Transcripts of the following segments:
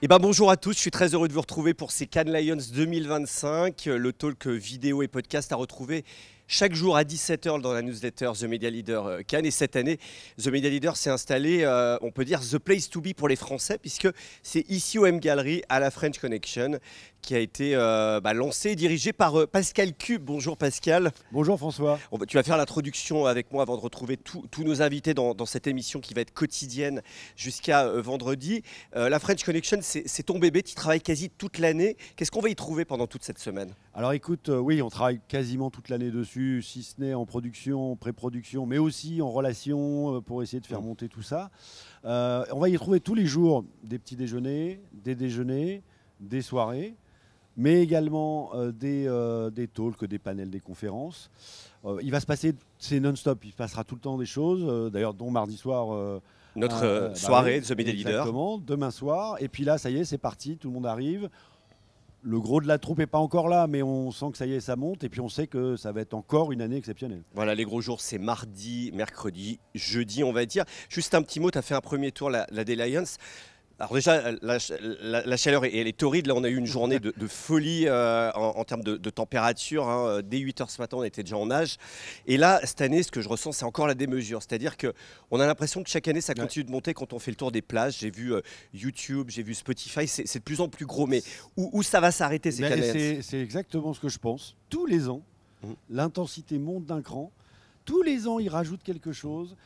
Bonjour à tous, je suis très heureux de vous retrouver pour ces Cannes Lions 2025, le talk vidéo et podcast à retrouver chaque jour à 17h dans la newsletter The Media Leader Cannes. Et cette année, The Media Leader s'est installé, on peut dire, the place to be pour les Français, puisque c'est ici au M Gallery, à la French Connection, qui a été lancé et dirigé par Pascal Cube. Bonjour Pascal. Bonjour François. Tu vas faire l'introduction avec moi avant de retrouver tous nos invités dans cette émission qui va être quotidienne jusqu'à vendredi. La French Connection, c'est ton bébé, tu y travailles quasi toute l'année. Qu'est-ce qu'on va y trouver pendant toute cette semaine ? Alors écoute, oui, on travaille quasiment toute l'année dessus, si ce n'est en production, pré-production, mais aussi en relation pour essayer de faire monter tout ça. On va y trouver tous les jours des petits déjeuners, des soirées, mais également des talks, des panels, des conférences. Il va se passer, c'est non-stop, il se passera tout le temps des choses, d'ailleurs dont mardi soir. Notre soirée de The Media Leader. Exactement, demain soir. Et puis là, ça y est, c'est parti, tout le monde arrive. Le gros de la troupe n'est pas encore là, mais on sent que ça y est, ça monte. Et puis on sait que ça va être encore une année exceptionnelle. Voilà, les gros jours, c'est mardi, mercredi, jeudi, on va dire. Juste un petit mot, tu as fait un premier tour, la des Lions. Alors déjà, la chaleur, elle est torride. Là, on a eu une journée de folie en termes de température. Hein. Dès 8h ce matin, on était déjà en nage. Et là, cette année, ce que je ressens, c'est encore la démesure. C'est-à-dire qu'on a l'impression que chaque année, ça continue de monter quand on fait le tour des plages. J'ai vu YouTube, j'ai vu Spotify. C'est de plus en plus gros. Mais où ça va s'arrêter, ces Cannes Lions ? C'est exactement ce que je pense. Tous les ans, l'intensité monte d'un cran. Tous les ans, ils rajoutent quelque chose.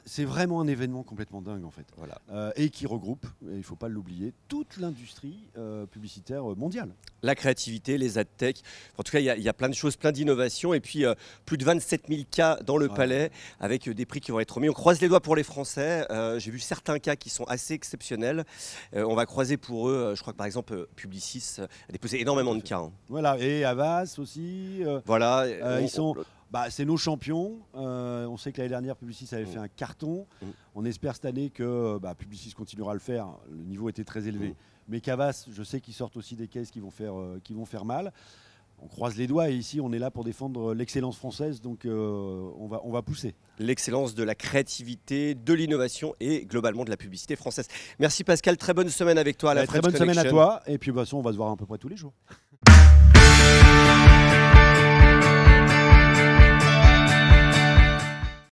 C'est vraiment un événement complètement dingue en fait. Voilà. Et qui regroupe, il ne faut pas l'oublier, toute l'industrie publicitaire mondiale. La créativité, les ad tech. En tout cas, il y a plein de choses, plein d'innovations. Et puis, plus de 27 000 cas dans le palais avec des prix qui vont être remis. On croise les doigts pour les Français. J'ai vu certains cas qui sont assez exceptionnels. On va croiser pour eux. Je crois que par exemple, Publicis a déposé énormément de cas. Hein. Voilà, et Havas aussi. Voilà. Ils sont... c'est nos champions. On sait que l'année dernière, Publicis avait fait un carton. On espère cette année que Publicis continuera à le faire. Le niveau était très élevé. Mais qu'Havas, je sais qu'ils sortent aussi des caisses qui vont faire mal. On croise les doigts et ici, on est là pour défendre l'excellence française. Donc, on va pousser. L'excellence de la créativité, de l'innovation et globalement de la publicité française. Merci Pascal. Très bonne semaine avec toi à la French Connection. Très bonne semaine à toi. Et puis, on va se voir à peu près tous les jours.